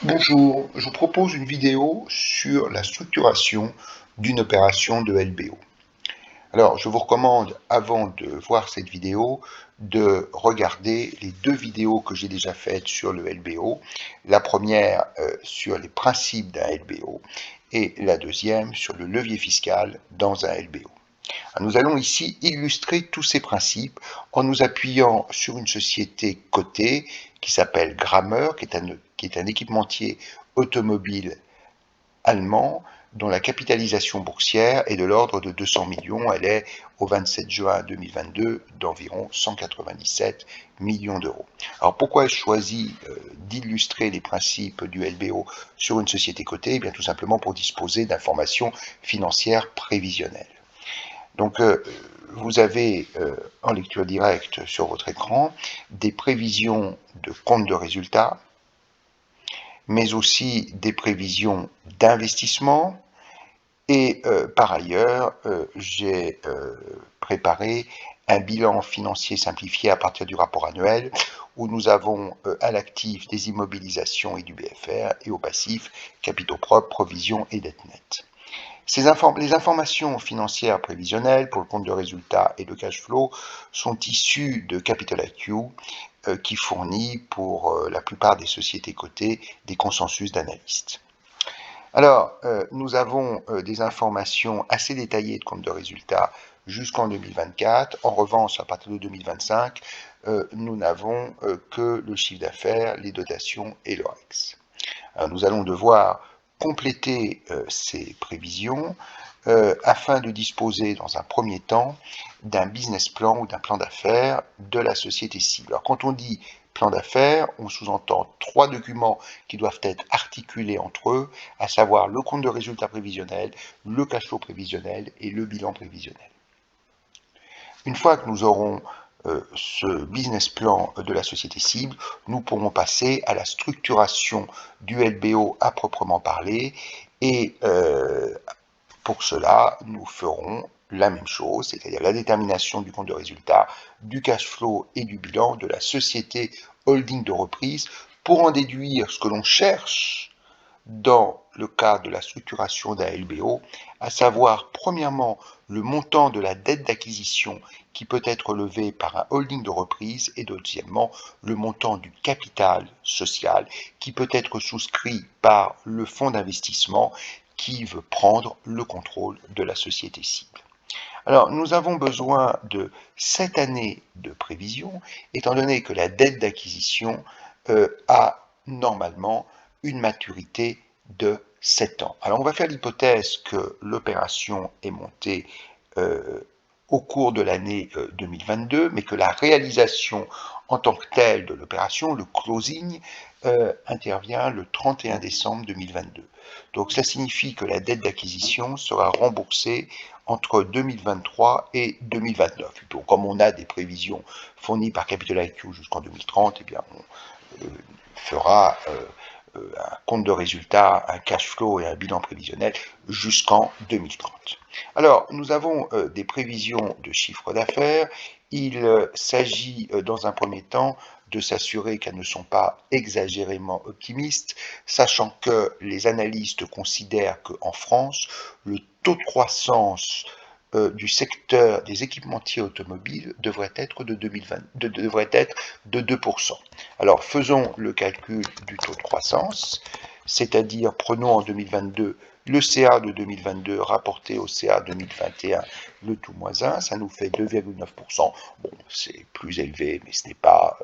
Bonjour, je vous propose une vidéo sur la structuration d'une opération de LBO. Alors, je vous recommande, avant de voir cette vidéo, de regarder les deux vidéos que j'ai déjà faites sur le LBO. La première sur les principes d'un LBO et la deuxième sur le levier fiscal dans un LBO. Nous allons ici illustrer tous ces principes en nous appuyant sur une société cotée qui s'appelle Grammer, qui est un équipementier automobile allemand dont la capitalisation boursière est de l'ordre de 200 millions. Elle est au 27 juin 2022 d'environ 197 millions d'euros. Alors pourquoi ai-je choisi d'illustrer les principes du LBO sur une société cotée? Eh bien tout simplement pour disposer d'informations financières prévisionnelles. Donc, vous avez en lecture directe sur votre écran des prévisions de compte de résultats, mais aussi des prévisions d'investissement. Et par ailleurs, j'ai préparé un bilan financier simplifié à partir du rapport annuel où nous avons à l'actif des immobilisations et du BFR et au passif capitaux propres, provisions et dettes nettes. Les informations financières prévisionnelles pour le compte de résultat et de cash flow sont issues de Capital IQ qui fournit pour la plupart des sociétés cotées des consensus d'analystes. Alors, nous avons des informations assez détaillées de compte de résultat jusqu'en 2024. En revanche, à partir de 2025, nous n'avons que le chiffre d'affaires, les dotations et l'OREX. Nous allons devoir compléter ces prévisions afin de disposer dans un premier temps d'un business plan ou d'un plan d'affaires de la société cible. Alors quand on dit plan d'affaires, on sous-entend trois documents qui doivent être articulés entre eux, à savoir le compte de résultat prévisionnel, le cash flow prévisionnel et le bilan prévisionnel. Une fois que nous aurons ce business plan de la société cible, nous pourrons passer à la structuration du LBO à proprement parler et pour cela, nous ferons la même chose, c'est-à-dire la détermination du compte de résultat, du cash flow et du bilan de la société holding de reprise pour en déduire ce que l'on cherche dans le cas de la structuration d'un LBO, à savoir premièrement le montant de la dette d'acquisition qui peut être levé par un holding de reprise et deuxièmement le montant du capital social qui peut être souscrit par le fonds d'investissement qui veut prendre le contrôle de la société cible. Alors, nous avons besoin de 7 années de prévision, étant donné que la dette d'acquisition a normalement une maturité de 7 ans. Alors, on va faire l'hypothèse que l'opération est montée au cours de l'année 2022, mais que la réalisation en tant que telle de l'opération, le closing, intervient le 31 décembre 2022. Donc ça signifie que la dette d'acquisition sera remboursée entre 2023 et 2029. Donc, comme on a des prévisions fournies par Capital IQ jusqu'en 2030, eh bien, on fera un compte de résultat, un cash flow et un bilan prévisionnel jusqu'en 2030. Alors, nous avons des prévisions de chiffre d'affaires. Il s'agit dans un premier temps de s'assurer qu'elles ne sont pas exagérément optimistes, sachant que les analystes considèrent qu'en France, le taux de croissance du secteur des équipementiers automobiles devrait être de 2%. Alors faisons le calcul du taux de croissance, c'est-à-dire prenons en 2022 le CA de 2022 rapporté au CA 2021, le tout moins 1, ça nous fait 2,9%. Bon, c'est plus élevé, mais ce n'est pas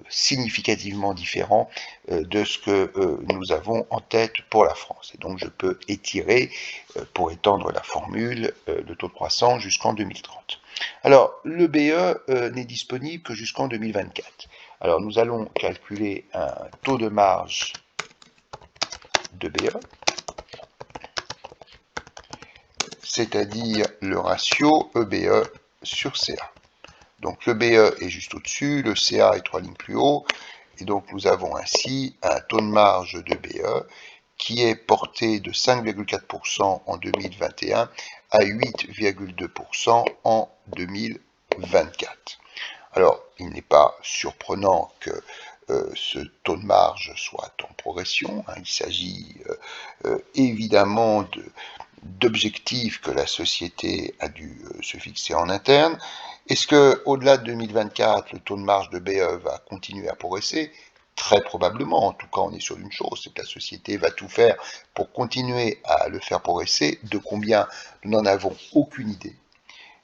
significativement différent de ce que nous avons en tête pour la France. Et donc je peux étirer, pour étendre la formule, le taux de croissance jusqu'en 2030. Alors le BE n'est disponible que jusqu'en 2024. Alors nous allons calculer un taux de marge de BE, c'est-à-dire le ratio EBE sur CA. Donc le BE est juste au-dessus, le CA est 3 lignes plus haut, et donc nous avons ainsi un taux de marge de BE qui est porté de 5,4% en 2021 à 8,2% en 2024. Alors, il n'est pas surprenant que ce taux de marge soit en progression. Il s'agit évidemment d'objectifs que la société a dû se fixer en interne. Est-ce que, au-delà de 2024, le taux de marge de BE va continuer à progresser? Très probablement. En tout cas, on est sur une chose, c'est que la société va tout faire pour continuer à le faire progresser. De combien, nous n'en avons aucune idée.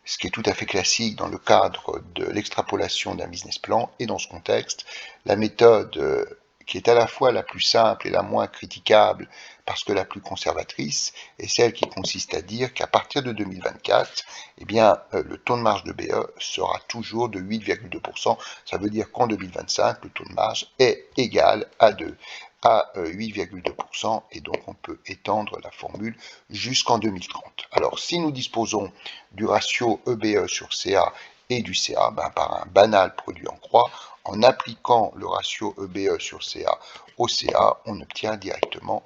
Ce qui est tout à fait classique dans le cadre de l'extrapolation d'un business plan. Et dans ce contexte, la méthode qui est à la fois la plus simple et la moins critiquable, parce que la plus conservatrice, est celle qui consiste à dire qu'à partir de 2024, eh bien, le taux de marge de BE sera toujours de 8,2%. Ça veut dire qu'en 2025, le taux de marge est égal à 8,2%, et donc on peut étendre la formule jusqu'en 2030. Alors, si nous disposons du ratio EBE sur CA et du CA, par un banal produit en croix, en appliquant le ratio EBE sur CA au CA, on obtient directement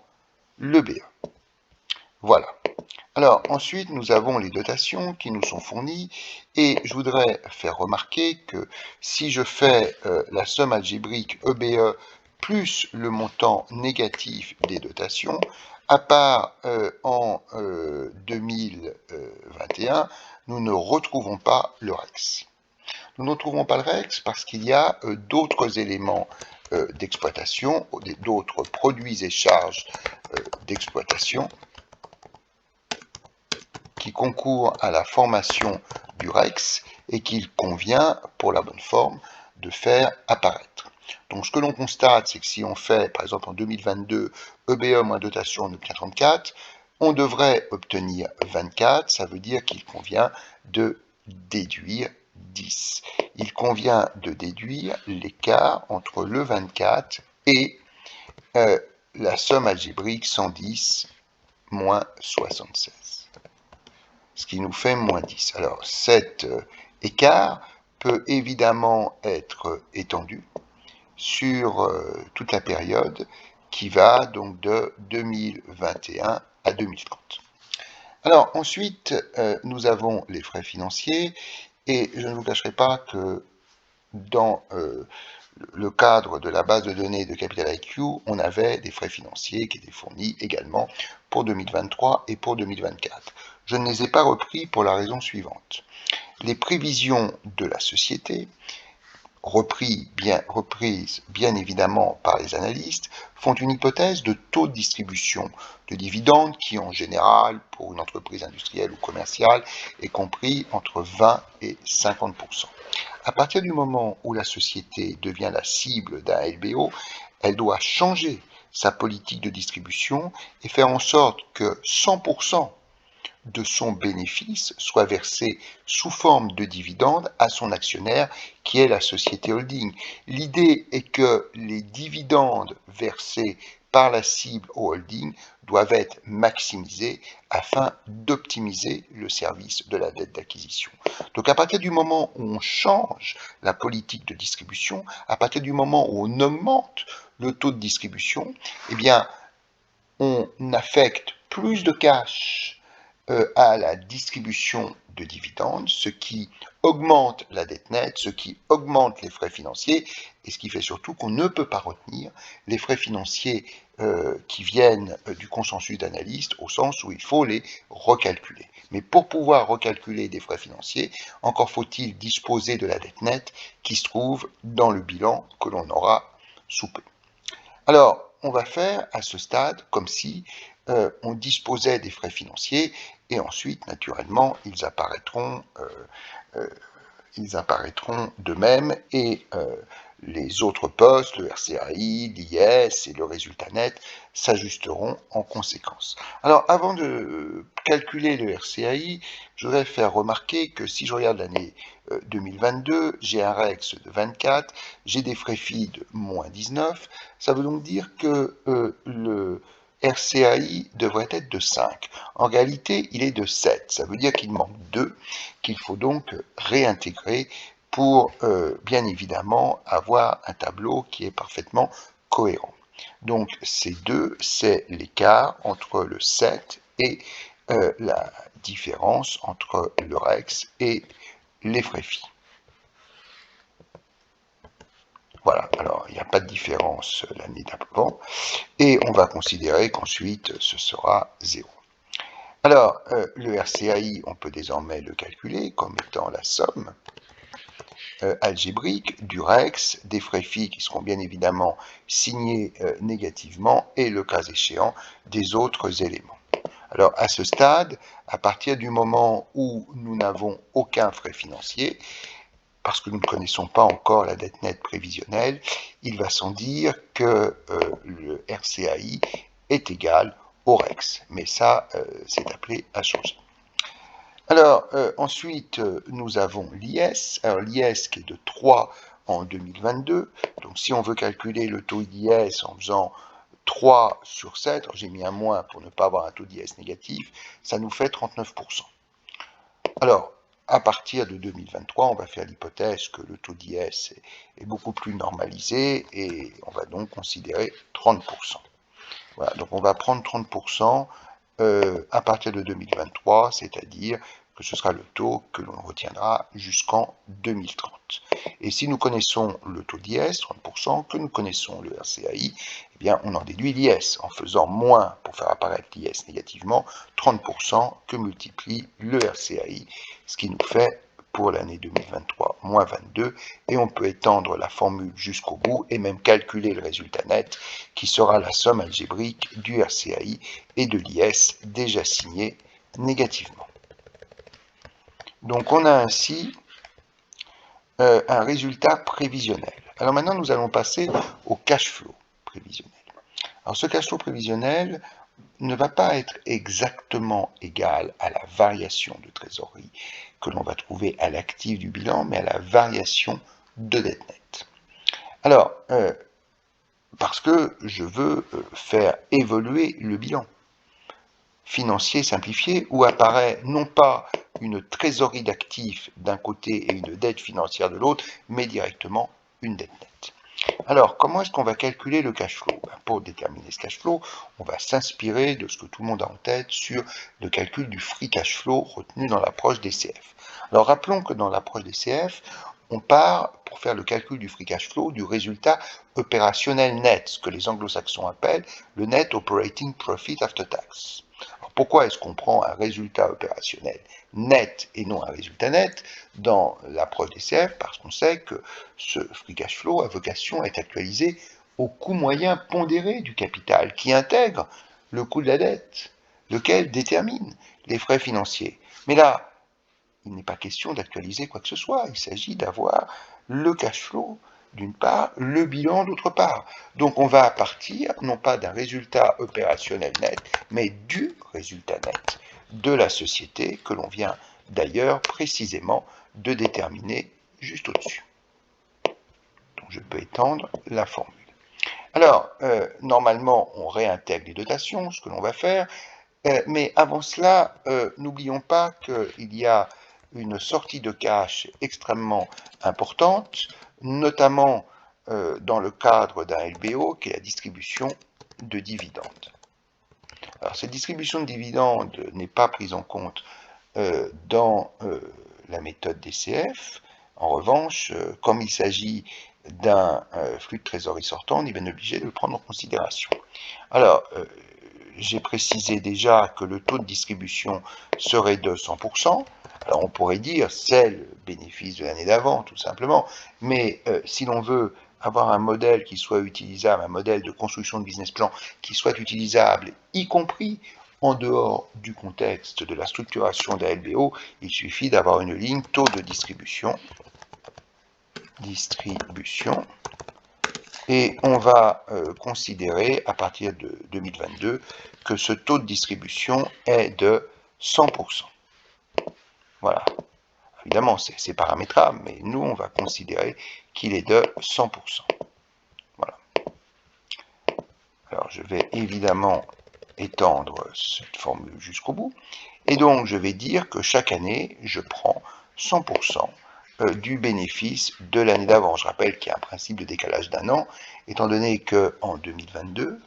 le BE. Voilà. Alors, ensuite, nous avons les dotations qui nous sont fournies, et je voudrais faire remarquer que si je fais la somme algébrique EBE plus le montant négatif des dotations, à part en 2021, nous ne retrouvons pas le REX. Nous ne retrouvons pas le REX parce qu'il y a d'autres éléments d'exploitation, d'autres produits et charges d'exploitation qui concourent à la formation du REX et qu'il convient, pour la bonne forme, de faire apparaître. Donc ce que l'on constate, c'est que si on fait, par exemple en 2022, EBE moins dotation, on obtient 34, on devrait obtenir 24, ça veut dire qu'il convient de déduire 10. Il convient de déduire l'écart entre le 24 et la somme algébrique 110 moins 76. Ce qui nous fait moins 10. Alors cet écart peut évidemment être étendu sur toute la période qui va donc de 2021 à 2030. Alors ensuite, nous avons les frais financiers, et je ne vous cacherai pas que dans le cadre de la base de données de Capital IQ, on avait des frais financiers qui étaient fournis également pour 2023 et pour 2024. Je ne les ai pas repris pour la raison suivante. Les prévisions de la société, reprises bien évidemment par les analystes, font une hypothèse de taux de distribution de dividendes qui, en général, pour une entreprise industrielle ou commerciale, est compris entre 20 et 50%. À partir du moment où la société devient la cible d'un LBO, elle doit changer sa politique de distribution et faire en sorte que 100% de son bénéfice soit versé sous forme de dividendes à son actionnaire qui est la société holding. L'idée est que les dividendes versés par la cible au holding doivent être maximisés afin d'optimiser le service de la dette d'acquisition. Donc à partir du moment où on change la politique de distribution, à partir du moment où on augmente le taux de distribution, eh bien on affecte plus de cash à la distribution de dividendes, ce qui augmente la dette nette, ce qui augmente les frais financiers, et ce qui fait surtout qu'on ne peut pas retenir les frais financiers qui viennent du consensus d'analystes, au sens où il faut les recalculer. Mais pour pouvoir recalculer des frais financiers, encore faut-il disposer de la dette nette qui se trouve dans le bilan que l'on aura sous peu. Alors, on va faire à ce stade comme si on disposait des frais financiers, et ensuite, naturellement, ils apparaîtront d'eux-mêmes, et les autres postes, le RCAI, l'IS et le résultat net, s'ajusteront en conséquence. Alors, avant de calculer le RCAI, je voudrais faire remarquer que si je regarde l'année 2022, j'ai un REX de 24, j'ai des frais FI de moins 19, ça veut donc dire que le RCAI devrait être de 5. En réalité, il est de 7. Ça veut dire qu'il manque 2, qu'il faut donc réintégrer pour bien évidemment avoir un tableau qui est parfaitement cohérent. Donc ces deux, c'est l'écart entre le 7 et la différence entre le REX et les frais FI. Voilà, alors il n'y a pas de différence l'année d'avant, et on va considérer qu'ensuite ce sera 0. Alors, le RCAI, on peut désormais le calculer comme étant la somme algébrique du REX, des frais FI qui seront bien évidemment signés négativement, et le cas échéant des autres éléments. Alors, à ce stade, à partir du moment où nous n'avons aucun frais financier, parce que nous ne connaissons pas encore la dette nette prévisionnelle, il va sans dire que le RCAI est égal au REX. Mais ça, c'est appelé à changer. Alors, ensuite, nous avons l'IS. Alors, l'IS qui est de 3 en 2022. Donc, si on veut calculer le taux d'IS en faisant 3 sur 7, j'ai mis un moins pour ne pas avoir un taux d'IS négatif, ça nous fait 39%. Alors, à partir de 2023, on va faire l'hypothèse que le taux d'IS est beaucoup plus normalisé et on va donc considérer 30%. Voilà, donc on va prendre 30% à partir de 2023, c'est-à-dire que ce sera le taux que l'on retiendra jusqu'en 2030. Et si nous connaissons le taux d'IS, 30%, que nous connaissons le RCAI, eh bien on en déduit l'IS en faisant moins pour faire apparaître l'IS négativement, 30% que multiplie le RCAI, ce qui nous fait pour l'année 2023, moins 22, et on peut étendre la formule jusqu'au bout et même calculer le résultat net qui sera la somme algébrique du RCAI et de l'IS déjà signé négativement. Donc on a ainsi un résultat prévisionnel. Alors maintenant nous allons passer au cash flow prévisionnel. Alors ce cash flow prévisionnel ne va pas être exactement égal à la variation de trésorerie que l'on va trouver à l'actif du bilan, mais à la variation de dette nette. Alors, parce que je veux faire évoluer le bilan financier simplifié où apparaît non pas une trésorerie d'actifs d'un côté et une dette financière de l'autre, mais directement une dette nette. Alors, comment est-ce qu'on va calculer le cash flow? Pour déterminer ce cash flow, on va s'inspirer de ce que tout le monde a en tête sur le calcul du free cash flow retenu dans l'approche DCF. Alors, rappelons que dans l'approche DCF, on part, pour faire le calcul du free cash flow, du résultat opérationnel net, ce que les anglo-saxons appellent le net operating profit after tax. Alors, pourquoi est-ce qu'on prend un résultat opérationnel net et non un résultat net dans l'approche DCF? Parce qu'on sait que ce free cash flow a vocation à être actualisé au coût moyen pondéré du capital qui intègre le coût de la dette, lequel détermine les frais financiers. Mais là, il n'est pas question d'actualiser quoi que ce soit, il s'agit d'avoir le cash flow d'une part, le bilan d'autre part. Donc on va partir non pas d'un résultat opérationnel net, mais du résultat net de la société que l'on vient d'ailleurs précisément de déterminer juste au-dessus. Donc je peux étendre la formule. Alors, normalement, on réintègre les dotations, ce que l'on va faire, mais avant cela, n'oublions pas qu'il y a une sortie de cash extrêmement importante, notamment dans le cadre d'un LBO, qui est la distribution de dividendes. Alors, cette distribution de dividendes n'est pas prise en compte dans la méthode DCF. En revanche, comme il s'agit d'un flux de trésorerie sortant, on est bien obligé de le prendre en considération. Alors, j'ai précisé déjà que le taux de distribution serait de 100%. Alors on pourrait dire c'est le bénéfice de l'année d'avant, tout simplement. Mais si l'on veut avoir un modèle qui soit utilisable, un modèle de construction de business plan qui soit utilisable, y compris en dehors du contexte de la structuration d'un LBO, il suffit d'avoir une ligne taux de distribution, et on va considérer à partir de 2022 que ce taux de distribution est de 100%. Voilà. Évidemment, c'est paramétrable, mais nous, on va considérer qu'il est de 100%. Voilà. Alors, je vais évidemment étendre cette formule jusqu'au bout. Et donc, je vais dire que chaque année, je prends 100% du bénéfice de l'année d'avant. Je rappelle qu'il y a un principe de décalage d'un an, étant donné qu'en 2022,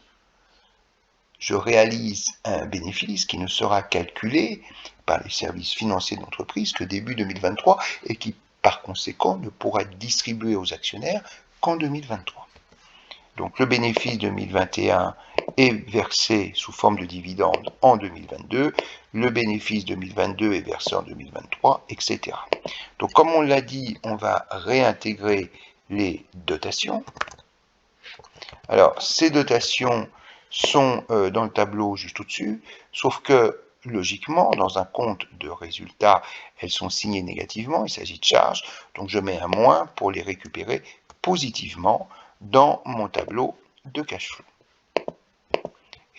je réalise un bénéfice qui ne sera calculé par les services financiers de l'entreprise que début 2023 et qui, par conséquent, ne pourra être distribué aux actionnaires qu'en 2023. Donc le bénéfice 2021 est versé sous forme de dividende en 2022, le bénéfice 2022 est versé en 2023, etc. Donc comme on l'a dit, on va réintégrer les dotations. Alors ces dotations sont dans le tableau juste au-dessus, sauf que logiquement, dans un compte de résultats, elles sont signées négativement, il s'agit de charges, donc je mets un moins pour les récupérer positivement dans mon tableau de cash flow.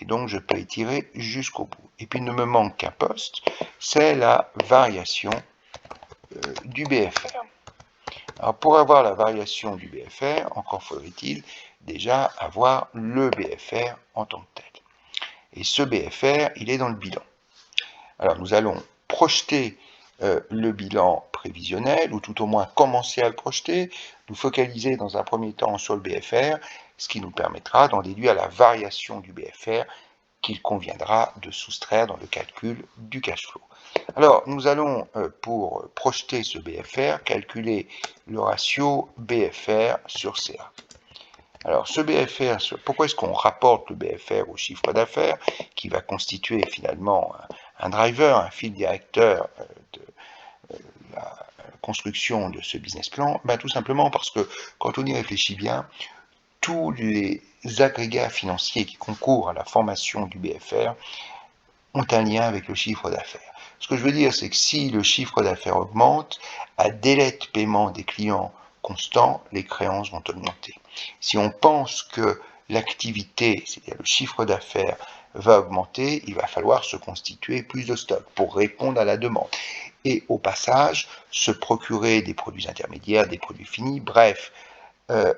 Et donc je peux étirer jusqu'au bout. Et puis il ne me manque qu'un poste, c'est la variation du BFR. Alors pour avoir la variation du BFR, encore faudrait-il déjà avoir le BFR en tant que tel. Et ce BFR, il est dans le bilan. Alors nous allons projeter le bilan prévisionnel, ou tout au moins commencer à le projeter, nous focaliser dans un premier temps sur le BFR, ce qui nous permettra d'en déduire la variation du BFR qu'il conviendra de soustraire dans le calcul du cash flow. Alors, nous allons, pour projeter ce BFR, calculer le ratio BFR sur CA. Alors, ce BFR, pourquoi est-ce qu'on rapporte le BFR au chiffre d'affaires, qui va constituer finalement un driver, un fil directeur de la construction de ce business plan? Tout simplement parce que, quand on y réfléchit bien, tous les agrégats financiers qui concourent à la formation du BFR ont un lien avec le chiffre d'affaires. Ce que je veux dire, c'est que si le chiffre d'affaires augmente, à délai de paiement des clients constant, les créances vont augmenter. Si on pense que l'activité, c'est-à-dire le chiffre d'affaires, va augmenter, il va falloir se constituer plus de stock pour répondre à la demande. Et au passage, se procurer des produits intermédiaires, des produits finis, bref,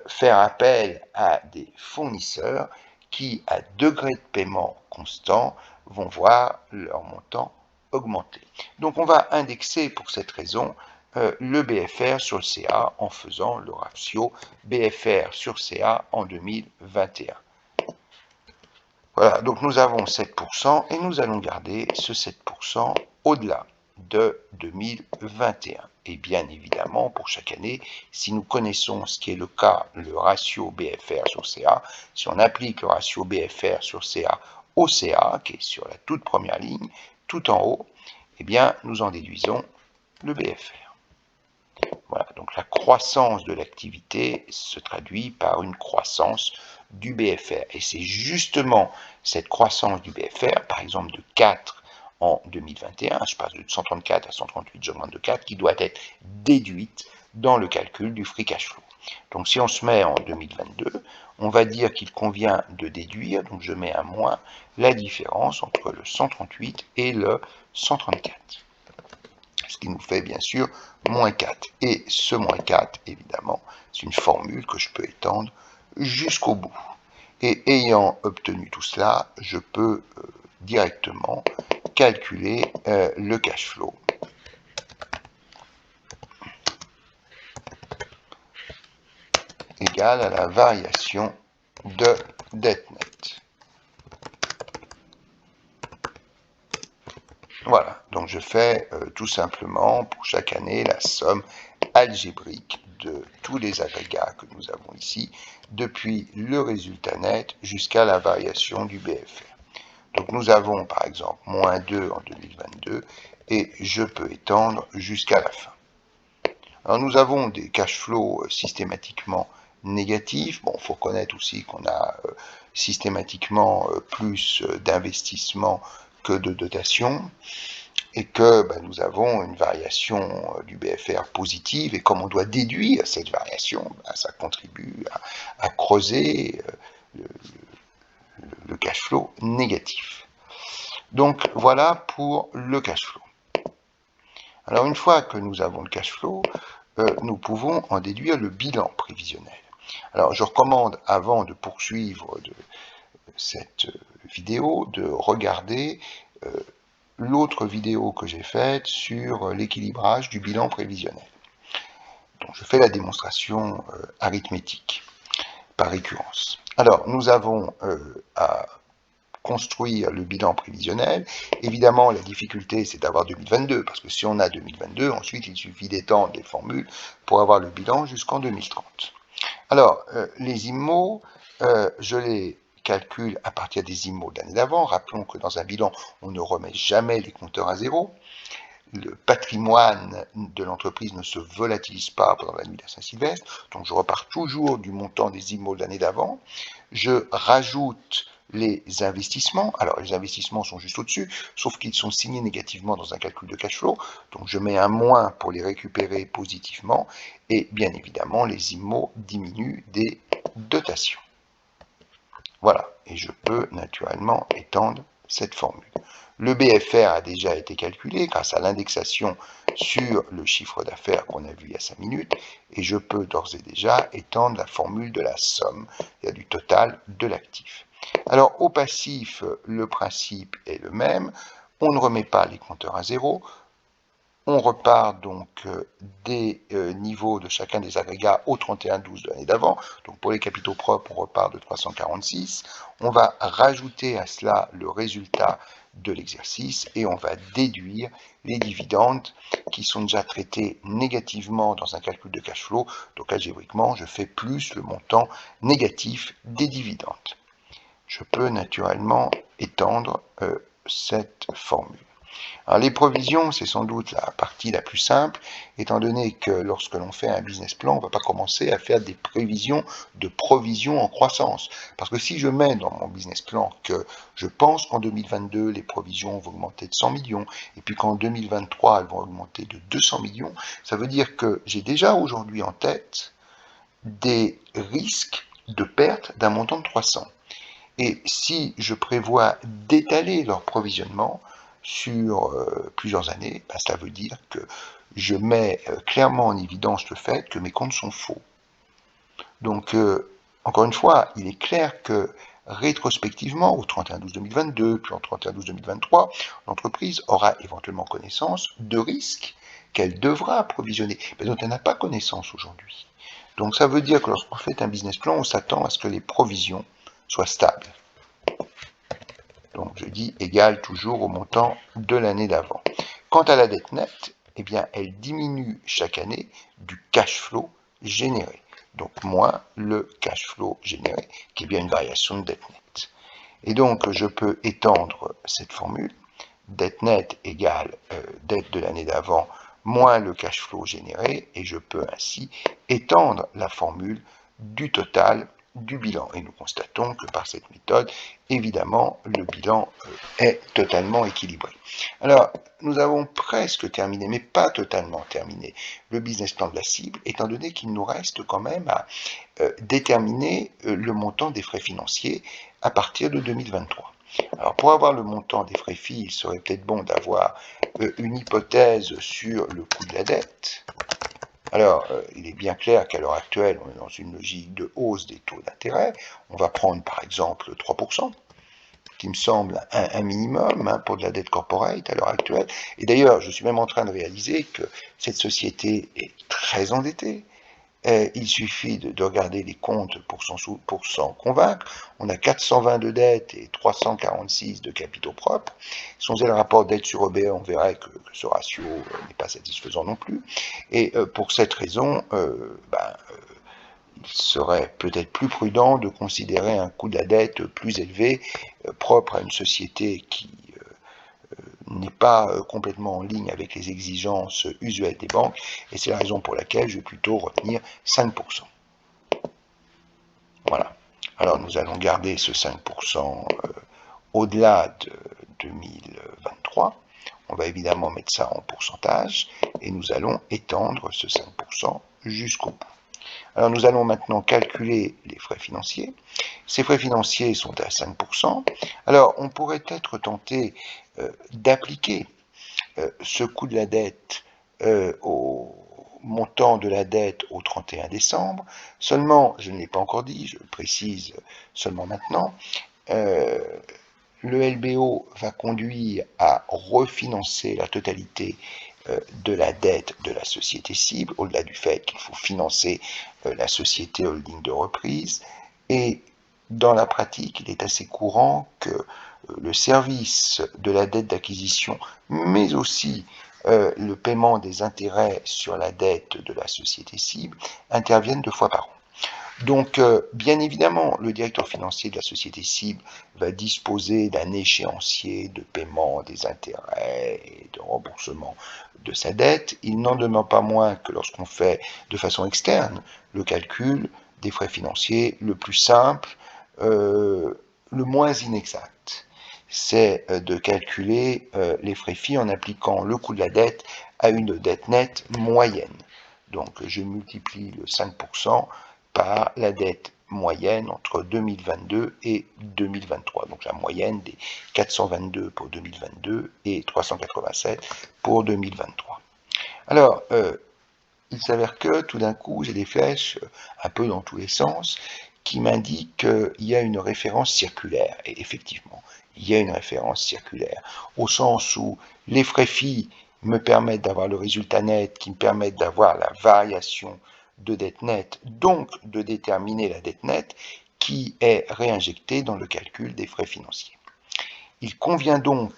faire appel à des fournisseurs qui, à degré de paiement constant, vont voir leur montant augmenter. Donc on va indexer pour cette raison le BFR sur le CA en faisant le ratio BFR sur CA en 2021. Voilà, donc nous avons 7% et nous allons garder ce 7% au-delà de 2021. Et bien évidemment, pour chaque année, si nous connaissons ce qui est le cas, le ratio BFR sur CA, si on applique le ratio BFR sur CA au CA, qui est sur la toute première ligne, tout en haut, eh bien, nous en déduisons le BFR. Voilà, donc la croissance de l'activité se traduit par une croissance du BFR. Et c'est justement cette croissance du BFR, par exemple de 4 en 2021, je passe de 134 à 138, j'augmente de 4, qui doit être déduite dans le calcul du free cash flow. Donc si on se met en 2022, on va dire qu'il convient de déduire, donc je mets un moins, la différence entre le 138 et le 134. Ce qui nous fait bien sûr moins 4. Et ce moins 4, évidemment, c'est une formule que je peux étendre jusqu'au bout. Et ayant obtenu tout cela, je peux directement calculer le cash flow. Égal à la variation de dette nette. Voilà, donc je fais tout simplement pour chaque année la somme algébrique de tous les agrégats que nous avons ici, depuis le résultat net jusqu'à la variation du BFR. Donc nous avons par exemple moins 2 en 2022 et je peux étendre jusqu'à la fin. Alors nous avons des cash flows systématiquement négatifs. Bon, il faut reconnaître aussi qu'on a systématiquement plus d'investissement que de dotation, et que nous avons une variation du BFR positive, et comme on doit déduire cette variation, ça contribue à creuser le cash flow négatif. Donc voilà pour le cash flow. Alors une fois que nous avons le cash flow, nous pouvons en déduire le bilan prévisionnel. Alors je recommande, avant de poursuivre cette vidéo, de regarder l'autre vidéo que j'ai faite sur l'équilibrage du bilan prévisionnel. Donc je fais la démonstration arithmétique par récurrence. Alors nous avons à construire le bilan prévisionnel. Évidemment, la difficulté, c'est d'avoir 2022, parce que si on a 2022, ensuite, il suffit d'étendre les formules pour avoir le bilan jusqu'en 2030. Alors, les IMO, je les calcule à partir des IMO de l'année d'avant. Rappelons que dans un bilan, on ne remet jamais les compteurs à zéro. Le patrimoine de l'entreprise ne se volatilise pas pendant la nuit de la Saint-Sylvestre, donc je repars toujours du montant des IMO de l'année d'avant. Je rajoute les investissements. Alors, les investissements sont juste au-dessus, sauf qu'ils sont signés négativement dans un calcul de cash flow. Donc, je mets un moins pour les récupérer positivement. Et bien évidemment, les IMO diminuent des dotations. Voilà. Et je peux naturellement étendre cette formule. Le BFR a déjà été calculé grâce à l'indexation sur le chiffre d'affaires qu'on a vu il y a 5 minutes, et je peux d'ores et déjà étendre la formule de la somme, c'est-à-dire du total de l'actif. Alors au passif, le principe est le même, on ne remet pas les compteurs à zéro, on repart donc des niveaux de chacun des agrégats au 31-12 de l'année d'avant. Donc pour les capitaux propres, on repart de 346. On va rajouter à cela le résultat de l'exercice et on va déduire les dividendes qui sont déjà traités négativement dans un calcul de cash flow. Donc algébriquement, je fais plus le montant négatif des dividendes. Je peux naturellement étendre cette formule. Alors, les provisions, c'est sans doute la partie la plus simple, étant donné que lorsque l'on fait un business plan, on ne va pas commencer à faire des prévisions de provisions en croissance. Parce que si je mets dans mon business plan que je pense qu'en 2022, les provisions vont augmenter de 100 millions, et puis qu'en 2023, elles vont augmenter de 200 millions, ça veut dire que j'ai déjà aujourd'hui en tête des risques de perte d'un montant de 300. Et si je prévois d'étaler leur provisionnement sur plusieurs années, ben, cela veut dire que je mets clairement en évidence le fait que mes comptes sont faux. Donc, encore une fois, il est clair que rétrospectivement, au 31-12-2022, puis au 31-12-2023, l'entreprise aura éventuellement connaissance de risques qu'elle devra approvisionner, mais dont elle n'a pas connaissance aujourd'hui. Donc ça veut dire que lorsqu'on fait un business plan, on s'attend à ce que les provisions soient stables. Donc je dis égal toujours au montant de l'année d'avant. Quant à la dette nette, eh bien, elle diminue chaque année du cash flow généré. Donc moins le cash flow généré, qui est bien une variation de dette nette. Et donc je peux étendre cette formule. Dette nette égale dette de l'année d'avant moins le cash flow généré, et je peux ainsi étendre la formule du total du bilan. Et nous constatons que par cette méthode, évidemment, le bilan est totalement équilibré. Alors, nous avons presque terminé, mais pas totalement terminé, le business plan de la cible, étant donné qu'il nous reste quand même à déterminer le montant des frais financiers à partir de 2023. Alors, pour avoir le montant des frais FI, il serait peut-être bon d'avoir une hypothèse sur le coût de la dette. Alors, il est bien clair qu'à l'heure actuelle, on est dans une logique de hausse des taux d'intérêt. On va prendre par exemple 3%, qui me semble un minimum pour de la dette corporate à l'heure actuelle. Et d'ailleurs, je suis même en train de réaliser que cette société est très endettée. Il suffit de regarder les comptes pour s'en convaincre. On a 420 de dette et 346 de capitaux propres. Si on faisait le rapport dette sur EBE, on verrait que ce ratio n'est pas satisfaisant non plus. Et pour cette raison, il serait peut-être plus prudent de considérer un coût de la dette plus élevé, propre à une société qui n'est pas complètement en ligne avec les exigences usuelles des banques, et c'est la raison pour laquelle je vais plutôt retenir 5%. Voilà. Alors nous allons garder ce 5% au-delà de 2023. On va évidemment mettre ça en pourcentage, et nous allons étendre ce 5% jusqu'au bout. Alors nous allons maintenant calculer les frais financiers. Ces frais financiers sont à 5%. Alors on pourrait être tenté d'appliquer ce coût de la dette au montant de la dette au 31 décembre. Seulement, je ne l'ai pas encore dit, je le précise seulement maintenant, le LBO va conduire à refinancer la totalité de la dette de la société cible, au-delà du fait qu'il faut financer la société holding de reprise. Et dans la pratique, il est assez courant que le service de la dette d'acquisition, mais aussi le paiement des intérêts sur la dette de la société cible, interviennent 2 fois par an. Donc, bien évidemment, le directeur financier de la société cible va disposer d'un échéancier de paiement des intérêts et de remboursement de sa dette. Il n'en demeure pas moins que lorsqu'on fait de façon externe le calcul des frais financiers, le plus simple, le moins inexact, c'est de calculer les frais FI en appliquant le coût de la dette à une dette nette moyenne. Donc, je multiplie le 5% par la dette moyenne entre 2022 et 2023. Donc la moyenne des 422 pour 2022 et 387 pour 2023. Alors, il s'avère que tout d'un coup, j'ai des flèches un peu dans tous les sens qui m'indiquent qu'il y a une référence circulaire. Et effectivement, il y a une référence circulaire, au sens où les frais FI me permettent d'avoir le résultat net, qui me permettent d'avoir la variation de dette nette, donc de déterminer la dette nette, qui est réinjectée dans le calcul des frais financiers. Il convient donc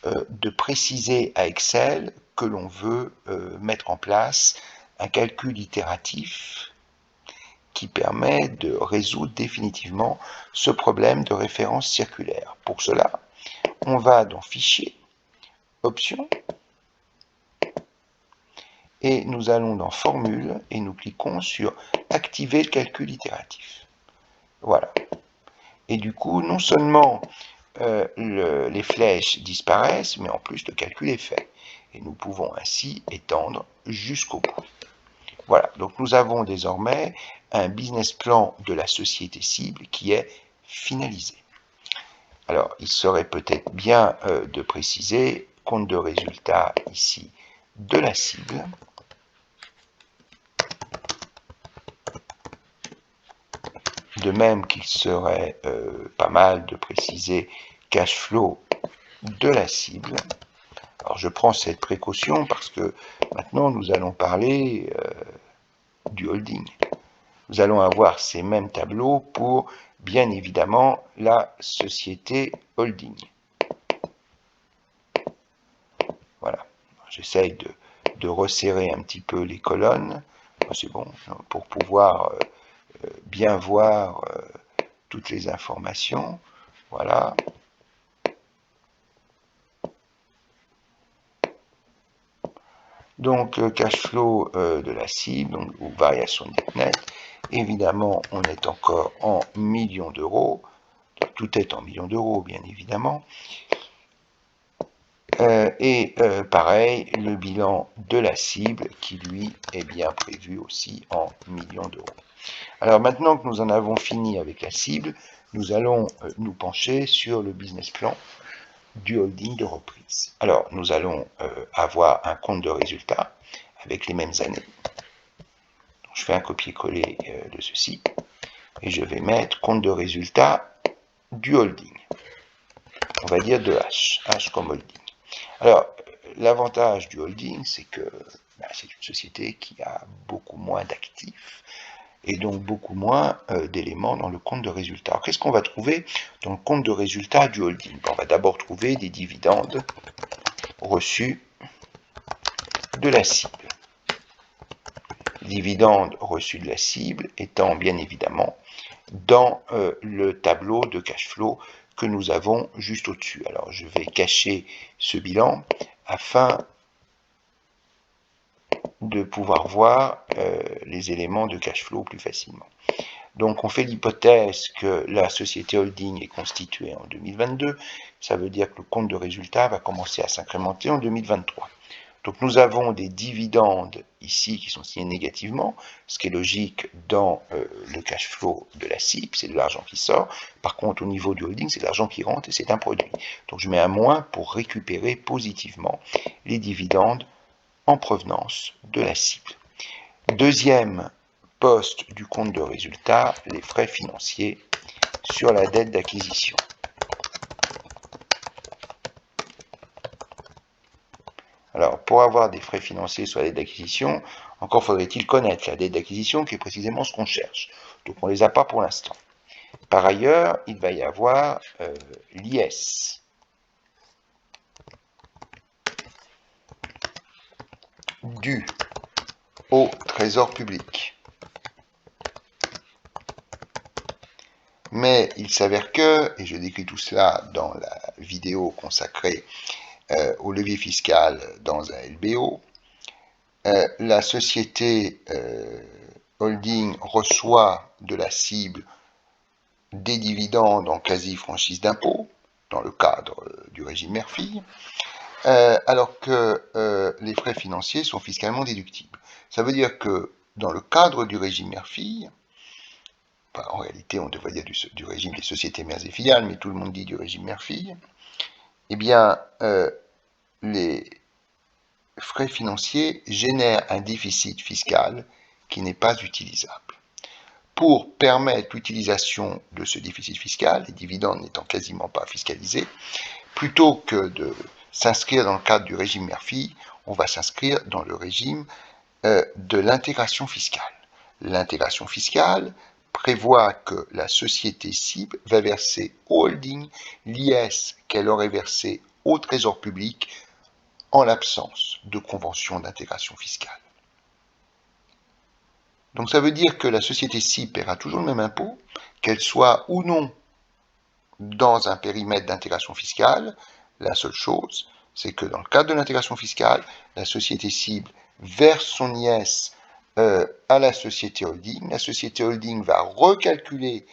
de préciser à Excel que l'on veut mettre en place un calcul itératif qui permet de résoudre définitivement ce problème de référence circulaire. Pour cela, on va dans Fichier, Options, et nous allons dans Formule et nous cliquons sur Activer le calcul itératif. Voilà. Et du coup, non seulement les flèches disparaissent, mais en plus le calcul est fait. Et nous pouvons ainsi étendre jusqu'au bout. Voilà, donc nous avons désormais un business plan de la société cible qui est finalisé. Alors, il serait peut-être bien de préciser compte de résultat ici de la cible. De même qu'il serait pas mal de préciser cash flow de la cible. Alors je prends cette précaution parce que maintenant nous allons parler du holding. Nous allons avoir ces mêmes tableaux pour bien évidemment la société holding. Voilà, j'essaye de resserrer un petit peu les colonnes, c'est bon, pour pouvoir bien voir toutes les informations. Voilà. Donc, cash flow de la cible, donc, ou variation nette nette. Évidemment, on est encore en millions d'euros. Tout est en millions d'euros, bien évidemment. Pareil, le bilan de la cible qui, lui, est bien prévu aussi en millions d'euros. Alors, maintenant que nous en avons fini avec la cible, nous allons nous pencher sur le business plan du holding de reprise. Alors, nous allons avoir un compte de résultat avec les mêmes années. Donc, je fais un copier-coller de ceci et je vais mettre compte de résultat du holding. On va dire de H, H comme holding. Alors, l'avantage du holding, c'est que c'est une société qui a beaucoup moins d'actifs et donc beaucoup moins d'éléments dans le compte de résultat. Alors, qu'est-ce qu'on va trouver dans le compte de résultat du holding? On va d'abord trouver des dividendes reçus de la cible. Dividendes reçus de la cible étant bien évidemment dans le tableau de cash flow que nous avons juste au-dessus. Alors je vais cacher ce bilan afin de pouvoir voir les éléments de cash flow plus facilement. Donc on fait l'hypothèse que la société holding est constituée en 2022, ça veut dire que le compte de résultat va commencer à s'incrémenter en 2023. Donc nous avons des dividendes ici qui sont signés négativement, ce qui est logique dans le cash flow de la cible, c'est de l'argent qui sort. Par contre, au niveau du holding, c'est de l'argent qui rentre et c'est un produit. Donc je mets un moins pour récupérer positivement les dividendes en provenance de la cible. Deuxième poste du compte de résultat, les frais financiers sur la dette d'acquisition. Alors, pour avoir des frais financiers sur la dette d'acquisition, encore faudrait-il connaître la dette d'acquisition, qui est précisément ce qu'on cherche. Donc, on ne les a pas pour l'instant. Par ailleurs, il va y avoir l'IS. Dû au Trésor public. Mais il s'avère que, et je décris tout cela dans la vidéo consacrée au levier fiscal dans un LBO, la société holding reçoit de la cible des dividendes en quasi-franchise d'impôt, dans le cadre du régime mère-fille, alors que les frais financiers sont fiscalement déductibles. Ça veut dire que dans le cadre du régime mère-fille, en réalité on devrait dire du régime des sociétés mères et filiales, mais tout le monde dit du régime mère-fille, eh bien les frais financiers génèrent un déficit fiscal qui n'est pas utilisable. Pour permettre l'utilisation de ce déficit fiscal, les dividendes n'étant quasiment pas fiscalisés, plutôt que de s'inscrire dans le cadre du régime mère-fille, on va s'inscrire dans le régime de l'intégration fiscale. L'intégration fiscale prévoit que la société cible va verser au holding l'IS qu'elle aurait versé au trésor public en l'absence de convention d'intégration fiscale. Donc ça veut dire que la société cible paiera toujours le même impôt, qu'elle soit ou non dans un périmètre d'intégration fiscale. La seule chose, c'est que dans le cadre de l'intégration fiscale, la société cible verse son IS à la société holding. La société holding va recalculer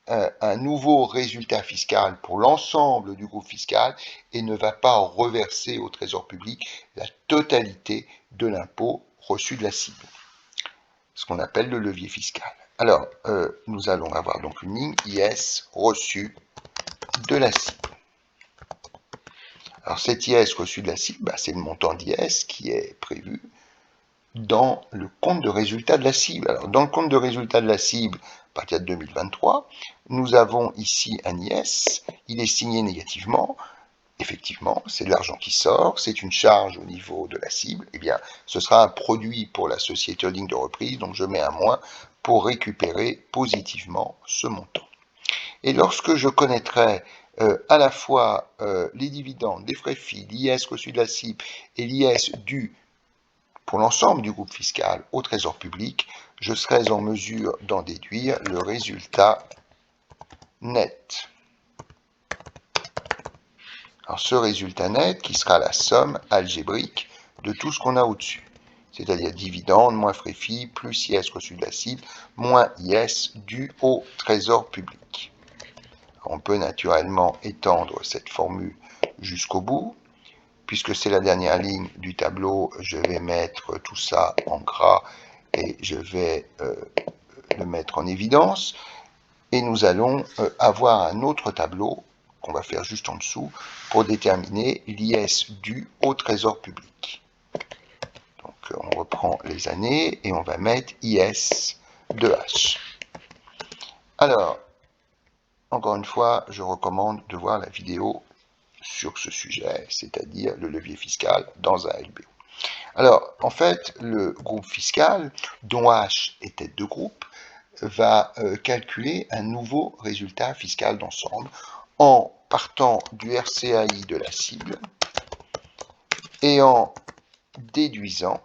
un nouveau résultat fiscal pour l'ensemble du groupe fiscal et ne va pas reverser au trésor public la totalité de l'impôt reçu de la cible, ce qu'on appelle le levier fiscal. Alors, nous allons avoir donc une ligne IS reçue de la cible. Alors, cet IS reçu de la cible, c'est le montant d'IS qui est prévu dans le compte de résultat de la cible. Alors, dans le compte de résultat de la cible, à partir de 2023, nous avons ici un IS, il est signé négativement. Effectivement, c'est de l'argent qui sort, c'est une charge au niveau de la cible, eh bien, ce sera un produit pour la société holding de reprise, donc je mets un moins pour récupérer positivement ce montant. Et lorsque je connaîtrai à la fois les dividendes, les frais FI, l'IS reçu de la cible et l'IS dû pour l'ensemble du groupe fiscal au trésor public, je serai en mesure d'en déduire le résultat net. Alors ce résultat net qui sera la somme algébrique de tout ce qu'on a au-dessus, c'est-à-dire dividendes moins frais FI plus IS reçu de la cible moins IS dû au trésor public. On peut naturellement étendre cette formule jusqu'au bout. Puisque c'est la dernière ligne du tableau, je vais mettre tout ça en gras et je vais le mettre en évidence. Et nous allons avoir un autre tableau qu'on va faire juste en dessous pour déterminer l'IS dû au trésor public. Donc on reprend les années et on va mettre IS de H. Alors, encore une fois, je recommande de voir la vidéo sur ce sujet, c'est-à-dire le levier fiscal dans un LBO. Alors, en fait, le groupe fiscal, dont H est tête de groupe, va calculer un nouveau résultat fiscal d'ensemble en partant du RCAI de la cible et en déduisant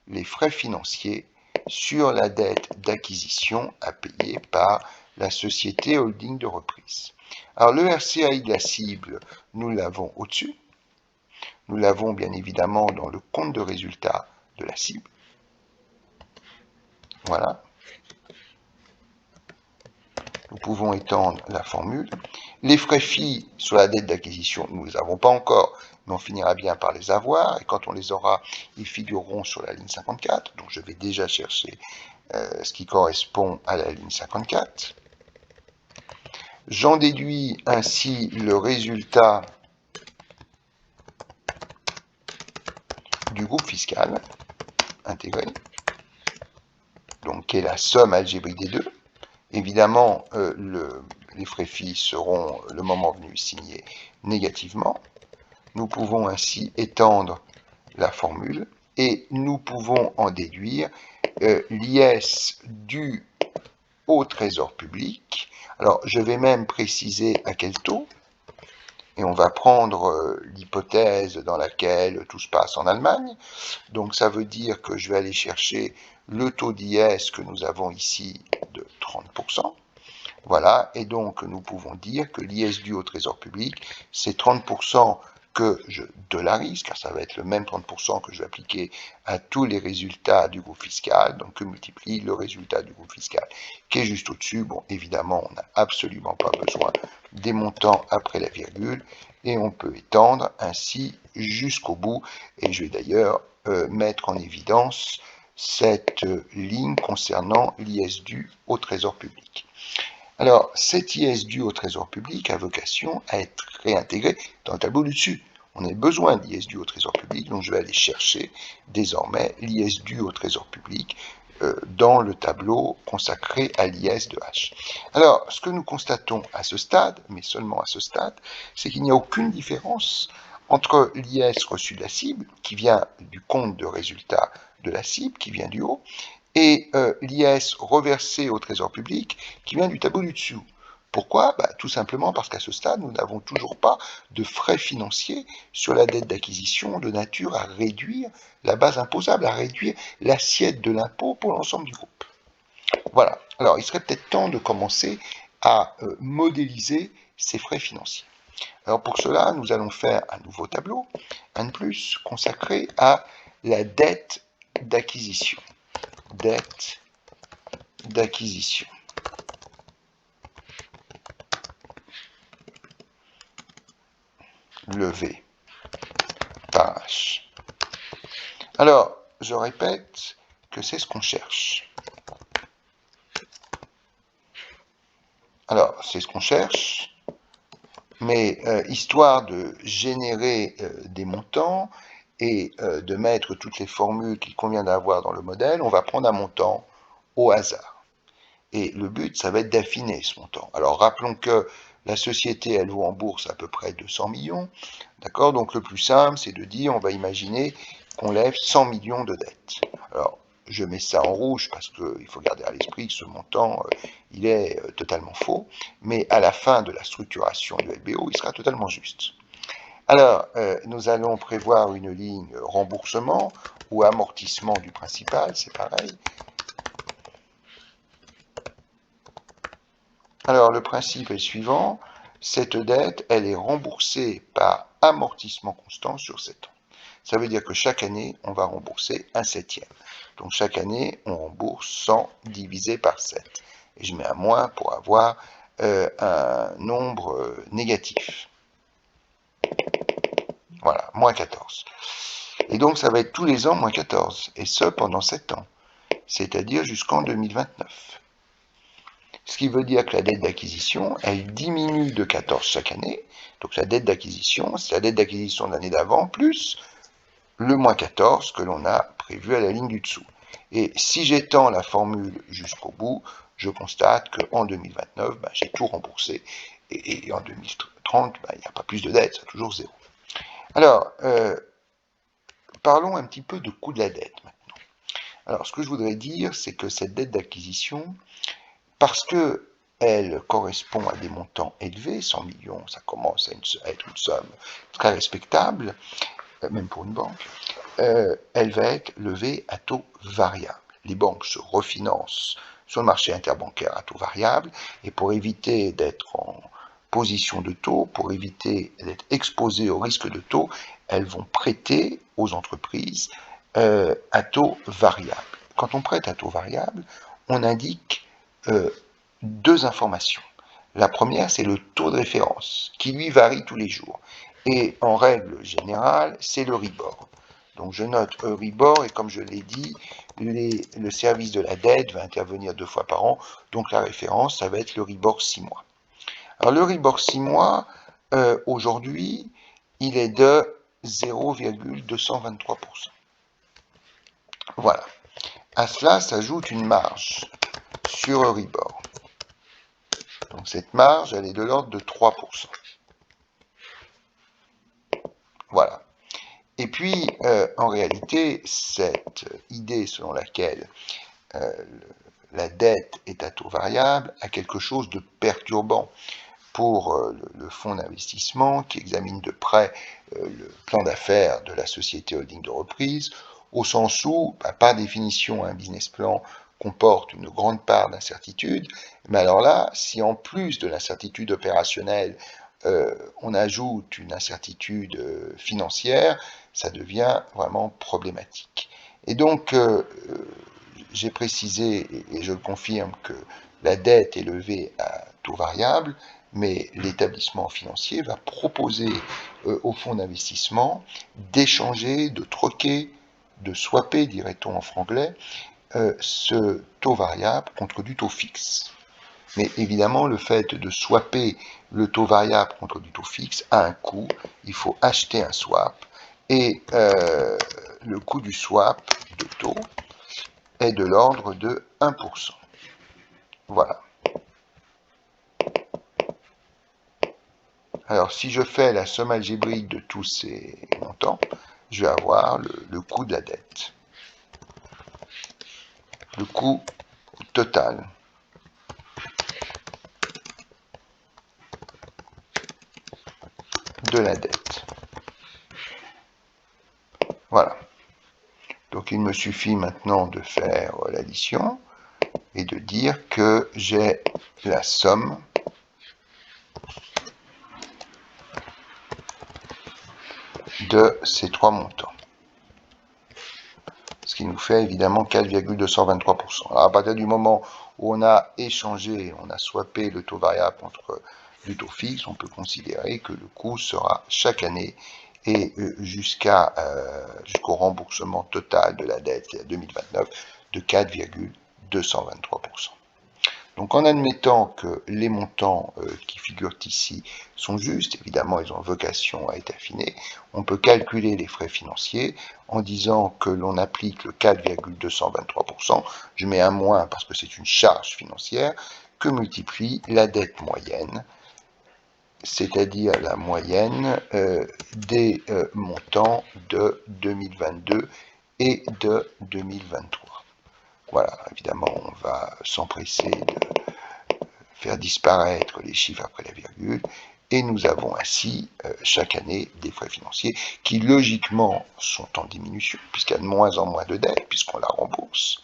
les frais financiers sur la dette d'acquisition à payer par la société holding de reprise. Alors le RCAI de la cible, nous l'avons au-dessus. Nous l'avons bien évidemment dans le compte de résultat de la cible. Voilà. Nous pouvons étendre la formule. Les frais FI sur la dette d'acquisition, nous ne les avons pas encore, mais on finira bien par les avoir. Et quand on les aura, ils figureront sur la ligne 54. Donc je vais déjà chercher ce qui correspond à la ligne 54. J'en déduis ainsi le résultat du groupe fiscal intégré, donc qui est la somme algébrique des deux. Évidemment, les frais FI seront, le moment venu, signés négativement. Nous pouvons ainsi étendre la formule et nous pouvons en déduire l'IS dû au trésor public. Alors, je vais même préciser à quel taux. Et on va prendre l'hypothèse dans laquelle tout se passe en Allemagne. Donc ça veut dire que je vais aller chercher le taux d'IS que nous avons ici de 30%. Voilà, et donc nous pouvons dire que l'IS dû au Trésor public, c'est 30% que je dollarise, car ça va être le même 30% que je vais appliquer à tous les résultats du groupe fiscal, donc que multiplie le résultat du groupe fiscal qui est juste au-dessus. Bon, évidemment, on n'a absolument pas besoin des montants après la virgule, et on peut étendre ainsi jusqu'au bout, et je vais d'ailleurs mettre en évidence cette ligne concernant l'IS dû au Trésor public. Alors, cet IS dû au Trésor public a vocation à être réintégré dans le tableau du dessus. On a besoin d'IS dû au Trésor public, donc je vais aller chercher désormais l'IS dû au Trésor public dans le tableau consacré à l'IS de H. Alors, ce que nous constatons à ce stade, mais seulement à ce stade, c'est qu'il n'y a aucune différence entre l'IS reçu de la cible, qui vient du compte de résultat de la cible, qui vient du haut, et l'IS reversé au Trésor public qui vient du tableau du dessous. Pourquoi? Tout simplement parce qu'à ce stade, nous n'avons toujours pas de frais financiers sur la dette d'acquisition de nature à réduire la base imposable, à réduire l'assiette de l'impôt pour l'ensemble du groupe. Voilà. Alors, il serait peut-être temps de commencer à modéliser ces frais financiers. Alors, pour cela, nous allons faire un nouveau tableau, un de plus, consacré à la dette d'acquisition. Dette d'acquisition. Levé par H. Alors, je répète que c'est ce qu'on cherche. Alors, c'est ce qu'on cherche, mais histoire de générer des montants et de mettre toutes les formules qu'il convient d'avoir dans le modèle, on va prendre un montant au hasard. Et le but, ça va être d'affiner ce montant. Alors, rappelons que la société, elle vaut en bourse à peu près 200 millions. D'accord? Donc, le plus simple, c'est de dire, on va imaginer qu'on lève 100 millions de dettes. Alors, je mets ça en rouge parce qu'il faut garder à l'esprit que ce montant, il est totalement faux. Mais à la fin de la structuration du LBO, il sera totalement juste. Alors, nous allons prévoir une ligne remboursement ou amortissement du principal, c'est pareil. Alors, le principe est le suivant, cette dette, elle est remboursée par amortissement constant sur 7 ans. Ça veut dire que chaque année, on va rembourser un septième. Donc, chaque année, on rembourse 100 divisé par 7. Et je mets un moins pour avoir un nombre négatif. Voilà, moins 14. Et donc, ça va être tous les ans moins 14, et ce, pendant 7 ans, c'est-à-dire jusqu'en 2029. Ce qui veut dire que la dette d'acquisition, elle diminue de 14 chaque année. Donc la dette d'acquisition, c'est la dette d'acquisition de l'année d'avant, plus le moins 14 que l'on a prévu à la ligne du dessous. Et si j'étends la formule jusqu'au bout, je constate qu'en 2029, j'ai tout remboursé. Et en 2030, il n'y a pas plus de dette, c'est toujours zéro. Alors, parlons un petit peu de coût de la dette maintenant. Alors, ce que je voudrais dire, c'est que cette dette d'acquisition, parce qu'elle correspond à des montants élevés, 100 millions, ça commence à être une somme très respectable, même pour une banque, elle va être levée à taux variable. Les banques se refinancent sur le marché interbancaire à taux variable, et pour éviter d'être en position de taux, pour éviter d'être exposées au risque de taux, elles vont prêter aux entreprises à taux variable. Quand on prête à taux variable, on indique deux informations. La première, c'est le taux de référence, qui lui varie tous les jours. Et en règle générale, c'est l'Euribor. Donc je note Euribor, et comme je l'ai dit, le service de la dette va intervenir 2 fois par an, donc la référence, ça va être l'Euribor 6 mois. Alors l'Euribor 6 mois, aujourd'hui, il est de 0,223%. Voilà. À cela s'ajoute une marge sur Euribor. Donc cette marge, elle est de l'ordre de 3%. Voilà. Et puis, en réalité, cette idée selon laquelle la dette est à taux variable a quelque chose de perturbant pour le fonds d'investissement qui examine de près le plan d'affaires de la société holding de reprise, au sens où, par définition, un business plan comporte une grande part d'incertitude, mais alors là, si en plus de l'incertitude opérationnelle, on ajoute une incertitude financière, ça devient vraiment problématique. Et donc, j'ai précisé, et je le confirme, que la dette est levée à taux variable, mais l'établissement financier va proposer au fonds d'investissement d'échanger, de troquer, de swapper, dirait-on en franglais, ce taux variable contre du taux fixe. Mais évidemment, le fait de swapper le taux variable contre du taux fixe a un coût. Il faut acheter un swap et le coût du swap de taux est de l'ordre de 1%. Voilà. Alors, si je fais la somme algébrique de tous ces montants, je vais avoir le coût de la dette. Le coût total. De la dette. Voilà. Donc il me suffit maintenant de faire l'addition et de dire que j'ai la somme de ces trois montants. Ce qui nous fait évidemment 4,223%. Alors à partir du moment où on a échangé, on a swappé le taux variable contre du taux fixe, on peut considérer que le coût sera chaque année et jusqu'au remboursement total de la dette 2029 de 4,223%. Donc en admettant que les montants qui figurent ici sont justes, évidemment ils ont vocation à être affinés, on peut calculer les frais financiers en disant que l'on applique le 4,223%, je mets un moins parce que c'est une charge financière, que multiplie la dette moyenne, c'est-à-dire la moyenne des montants de 2022 et de 2023. Voilà, évidemment, on va s'empresser de faire disparaître les chiffres après la virgule, et nous avons ainsi chaque année des frais financiers qui logiquement sont en diminution, puisqu'il y a de moins en moins de dettes, puisqu'on la rembourse.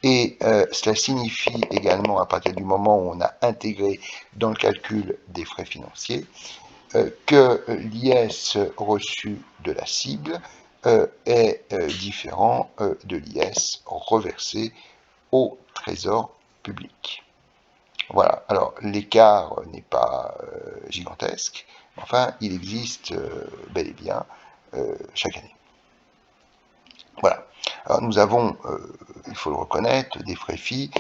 Et cela signifie également, à partir du moment où on a intégré dans le calcul des frais financiers, que l'IS reçu de la cible est différent de l'IS reversé au trésor public. Voilà, alors l'écart n'est pas gigantesque, enfin il existe bel et bien chaque année. Voilà, alors nous avons, il faut le reconnaître, des frais FI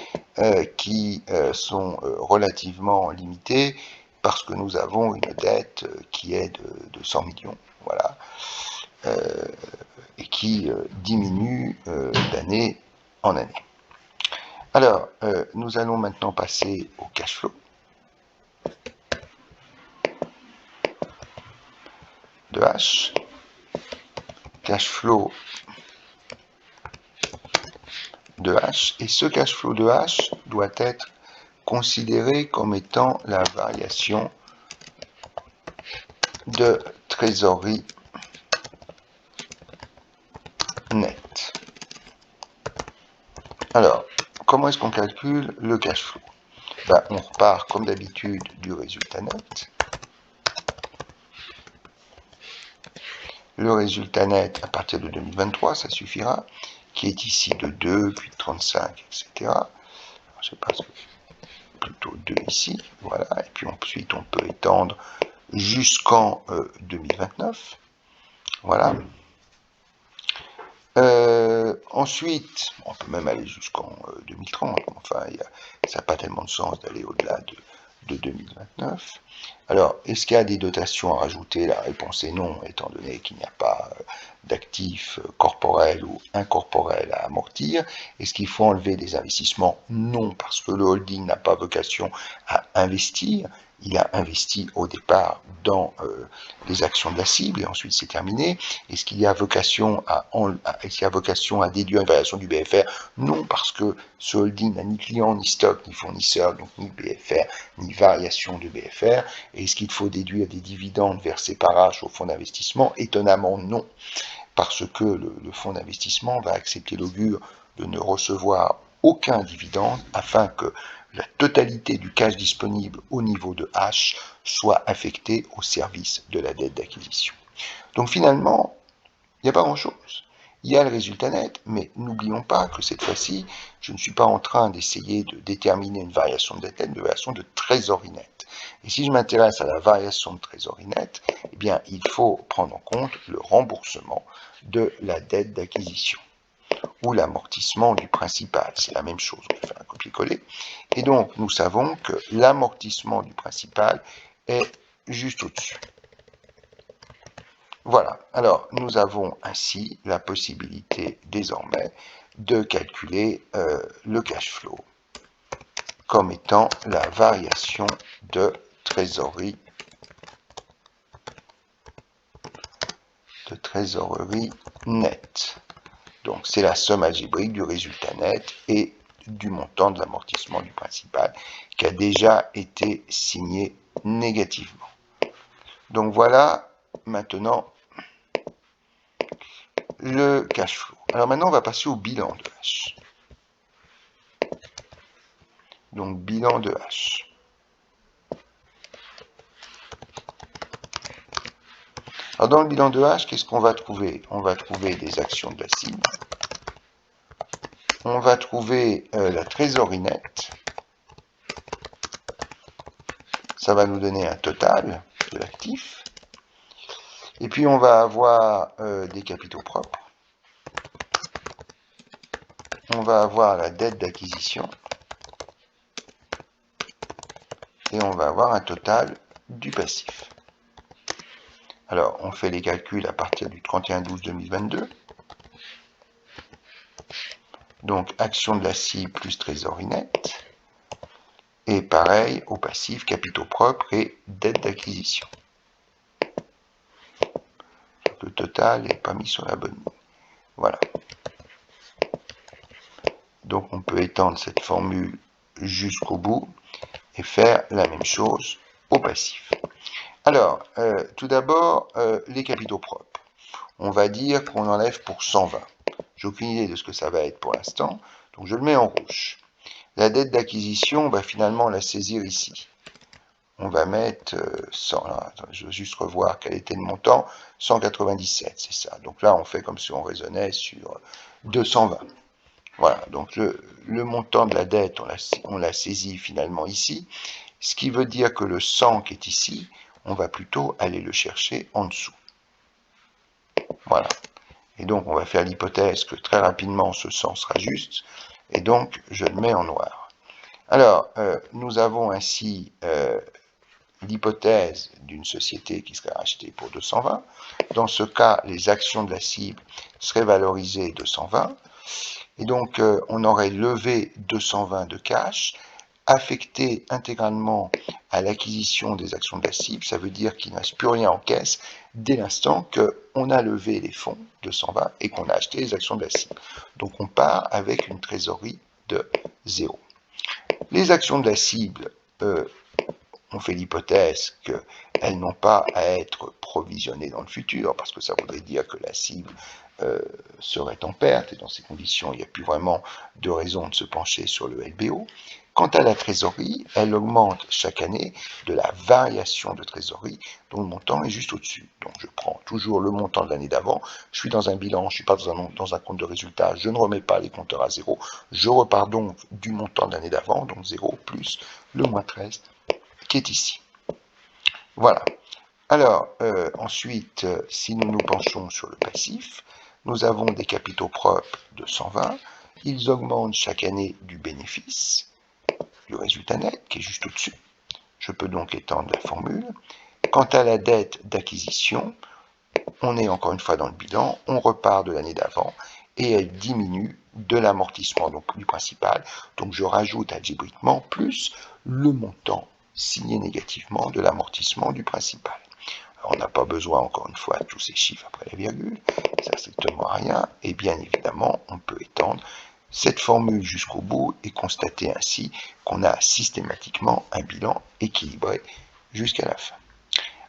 qui sont relativement limités parce que nous avons une dette qui est de 100 millions, voilà, et qui diminue d'année en année. Alors, nous allons maintenant passer au cash flow de H. Cash flow de H. Et ce cash flow de H doit être considéré comme étant la variation de trésorerie nette. Alors, comment est-ce qu'on calcule le cash flow? Ben, on repart comme d'habitude du résultat net. Le résultat net à partir de 2023, ça suffira, qui est ici de 2, puis de 35, etc. Alors, je passe plutôt 2 ici, voilà, et puis ensuite on peut étendre jusqu'en 2029, voilà. Ensuite, on peut même aller jusqu'en 2030, enfin, ça n'a pas tellement de sens d'aller au-delà de 2029. Alors, est-ce qu'il y a des dotations à rajouter? La réponse est non, étant donné qu'il n'y a pas d'actifs corporels ou incorporels à amortir. Est-ce qu'il faut enlever des investissements? Non, parce que le holding n'a pas vocation à investir. Il a investi au départ dans les actions de la cible et ensuite c'est terminé. Est-ce qu'il y a vocation à déduire une variation du BFR? Non, parce que ce holding n'a ni client, ni stock, ni fournisseur, donc ni BFR, ni variation de BFR. Et est-ce qu'il faut déduire des dividendes versés par H au fonds d'investissement? Étonnamment non, parce que le fonds d'investissement va accepter l'augure de ne recevoir aucun dividende afin que la totalité du cash disponible au niveau de H soit affectée au service de la dette d'acquisition. Donc finalement, il n'y a pas grand-chose. Il y a le résultat net, mais n'oublions pas que cette fois-ci, je ne suis pas en train d'essayer de déterminer une variation de dette nette, une variation de trésorerie nette. Et si je m'intéresse à la variation de trésorerie nette, eh bien, il faut prendre en compte le remboursement de la dette d'acquisition ou l'amortissement du principal. C'est la même chose, on va faire un copier-coller. Et donc, nous savons que l'amortissement du principal est juste au-dessus. Voilà, alors nous avons ainsi la possibilité désormais de calculer le cash flow comme étant la variation de trésorerie nette. Donc c'est la somme algébrique du résultat net et du montant de l'amortissement du principal qui a déjà été signé négativement. Donc voilà maintenant le cash flow. Alors maintenant, on va passer au bilan de H. Donc, bilan de H. Alors, dans le bilan de H, qu'est-ce qu'on va trouver? On va trouver des actions de la cible. On va trouver la trésorerie nette. Ça va nous donner un total de l'actif. Et puis, on va avoir des capitaux propres. On va avoir la dette d'acquisition. Et on va avoir un total du passif. Alors, on fait les calculs à partir du 31/12/2022. Donc, action de la cible plus trésorerie nette. Et pareil, au passif, capitaux propres et dette d'acquisition. Le total n'est pas mis sur la bonne ligne. Voilà. Donc, on peut étendre cette formule jusqu'au bout et faire la même chose au passif. Alors, tout d'abord, les capitaux propres. On va dire qu'on enlève pour 120. J'ai aucune idée de ce que ça va être pour l'instant, donc je le mets en rouge. La dette d'acquisition, on va finalement la saisir ici. On va mettre 100, là, je veux juste revoir quel était le montant, 197, c'est ça. Donc là, on fait comme si on raisonnait sur 220. Voilà, donc le montant de la dette, on l'a saisi finalement ici, ce qui veut dire que le 100 qui est ici, on va plutôt aller le chercher en dessous. Voilà. Et donc, on va faire l'hypothèse que très rapidement, ce 100 sera juste, et donc, je le mets en noir. Alors, nous avons ainsi l'hypothèse d'une société qui serait rachetée pour 220. Dans ce cas, les actions de la cible seraient valorisées 220. Et donc, on aurait levé 220 de cash, affecté intégralement à l'acquisition des actions de la cible. Ça veut dire qu'il ne reste plus rien en caisse dès l'instant qu'on a levé les fonds 220 et qu'on a acheté les actions de la cible. Donc, on part avec une trésorerie de 0. Les actions de la cible, on fait l'hypothèse qu'elles n'ont pas à être provisionnées dans le futur, parce que ça voudrait dire que la cible serait en perte, et dans ces conditions, il n'y a plus vraiment de raison de se pencher sur le LBO. Quant à la trésorerie, elle augmente chaque année de la variation de trésorerie, dont le montant est juste au-dessus. Donc je prends toujours le montant de l'année d'avant, je suis dans un bilan, je ne suis pas dans un compte de résultat, je ne remets pas les compteurs à zéro, je repars donc du montant de l'année d'avant, donc 0 plus le moins 13 qui est ici. Voilà. Alors, ensuite, si nous nous penchons sur le passif, nous avons des capitaux propres de 120. Ils augmentent chaque année du bénéfice, du résultat net, qui est juste au-dessus. Je peux donc étendre la formule. Quant à la dette d'acquisition, on est encore une fois dans le bilan, on repart de l'année d'avant, et elle diminue de l'amortissement donc du principal. Donc je rajoute algébriquement plus le montant signé négativement de l'amortissement du principal. Alors, on n'a pas besoin, encore une fois, de tous ces chiffres après la virgule, ça sert strictement à rien, et bien évidemment, on peut étendre cette formule jusqu'au bout et constater ainsi qu'on a systématiquement un bilan équilibré jusqu'à la fin.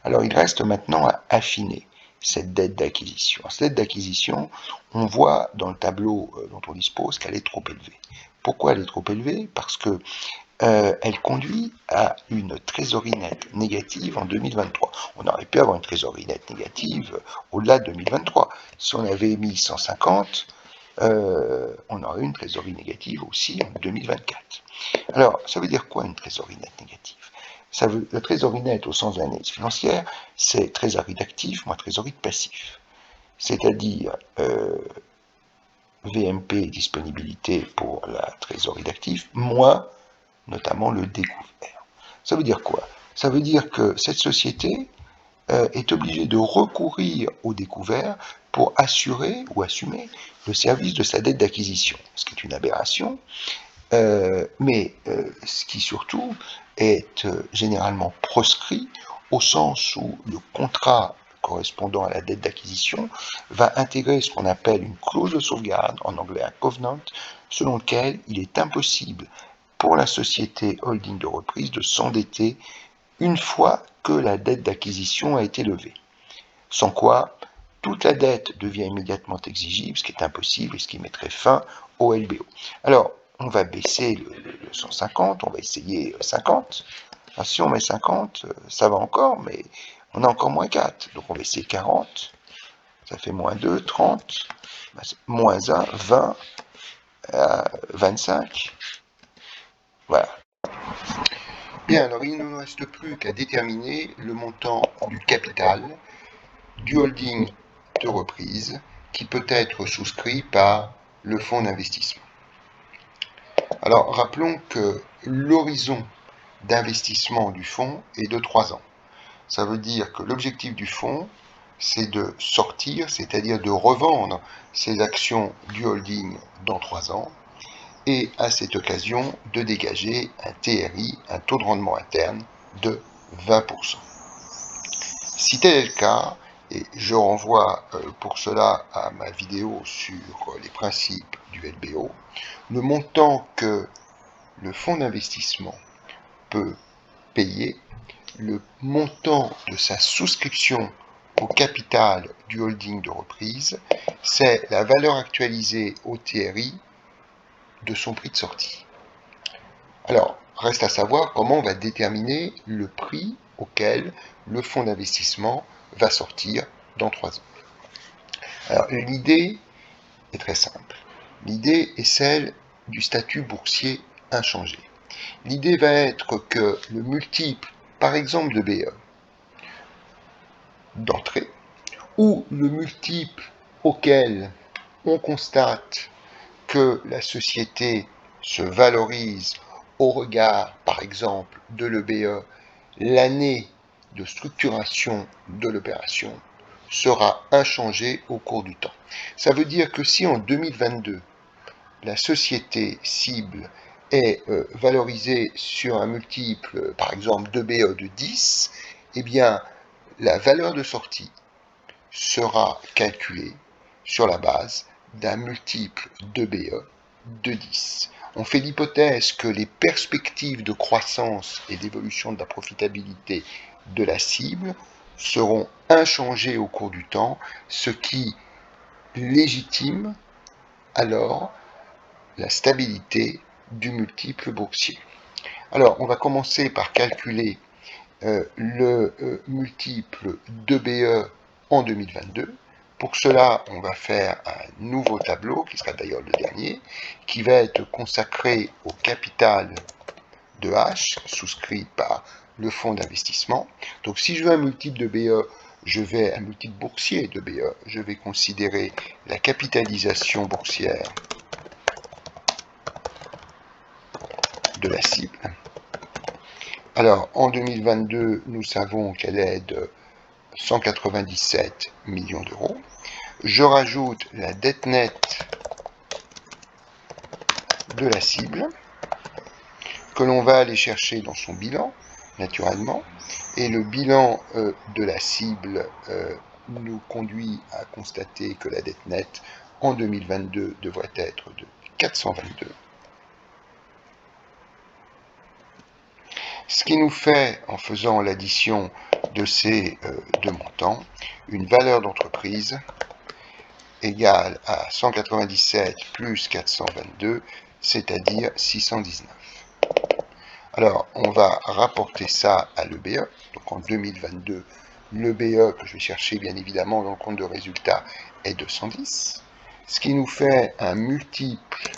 Alors, il reste maintenant à affiner cette dette d'acquisition. Cette dette d'acquisition, on voit dans le tableau dont on dispose qu'elle est trop élevée. Pourquoi elle est trop élevée? Parce que elle conduit à une trésorerie nette négative en 2023. On aurait pu avoir une trésorerie nette négative au-delà de 2023. Si on avait mis 150, on aurait eu une trésorerie négative aussi en 2024. Alors, ça veut dire quoi une trésorerie nette négative? La trésorerie nette au sens de l'analyse financière, c'est trésorerie d'actifs moins trésorerie de passifs. C'est-à-dire VMP, disponibilité pour la trésorerie d'actifs, moins notamment le découvert. Ça veut dire quoi? Ça veut dire que cette société est obligée de recourir au découvert pour assurer ou assumer le service de sa dette d'acquisition, ce qui est une aberration, mais ce qui surtout est généralement proscrit au sens où le contrat correspondant à la dette d'acquisition va intégrer ce qu'on appelle une clause de sauvegarde, en anglais un covenant, selon lequel il est impossible pour la société holding de reprise de s'endetter une fois que la dette d'acquisition a été levée. Sans quoi, toute la dette devient immédiatement exigible, ce qui est impossible et ce qui mettrait fin au LBO. Alors, on va baisser le 150, on va essayer 50. Alors, si on met 50, ça va encore, mais on a encore moins 4. Donc on va essayer 40, ça fait moins 2, 30, moins 1, 20, 25. Voilà. Bien, alors il ne nous reste plus qu'à déterminer le montant du capital du holding de reprise qui peut être souscrit par le fonds d'investissement. Alors rappelons que l'horizon d'investissement du fonds est de 3 ans. Ça veut dire que l'objectif du fonds, c'est de sortir, c'est-à-dire de revendre ses actions du holding dans 3 ans, et à cette occasion de dégager un TRI, un taux de rendement interne, de 20%. Si tel est le cas, et je renvoie pour cela à ma vidéo sur les principes du LBO, le montant que le fonds d'investissement peut payer, le montant de sa souscription au capital du holding de reprise, c'est la valeur actualisée au TRI de son prix de sortie. Alors, reste à savoir comment on va déterminer le prix auquel le fonds d'investissement va sortir dans 3 ans. Alors, l'idée est très simple. L'idée est celle du statut boursier inchangé. L'idée va être que le multiple, par exemple de BE, d'entrée, ou le multiple auquel on constate que la société se valorise au regard, par exemple, de l'EBE, l'année de structuration de l'opération sera inchangée au cours du temps. Ça veut dire que si en 2022, la société cible est valorisée sur un multiple, par exemple, d'EBE de 10, eh bien, la valeur de sortie sera calculée sur la base d'un multiple d'EBE de 10. On fait l'hypothèse que les perspectives de croissance et d'évolution de la profitabilité de la cible seront inchangées au cours du temps, ce qui légitime alors la stabilité du multiple boursier. Alors, on va commencer par calculer le multiple d'EBE en 2022. Pour cela, on va faire un nouveau tableau, qui sera d'ailleurs le dernier, qui va être consacré au capital de H, souscrit par le fonds d'investissement. Donc si je veux un multiple de BE, un multiple boursier de BE, je vais considérer la capitalisation boursière de la cible. Alors, en 2022, nous savons qu'elle est de 197 millions d'euros. Je rajoute la dette nette de la cible, que l'on va aller chercher dans son bilan, naturellement. Et le bilan de la cible nous conduit à constater que la dette nette en 2022 devrait être de 422. Ce qui nous fait, en faisant l'addition de ces deux montants, une valeur d'entreprise égale à 197 plus 422, c'est-à-dire 619. Alors, on va rapporter ça à l'EBE. Donc en 2022, l'EBE que je vais chercher bien évidemment dans le compte de résultat est 210. Ce qui nous fait un multiple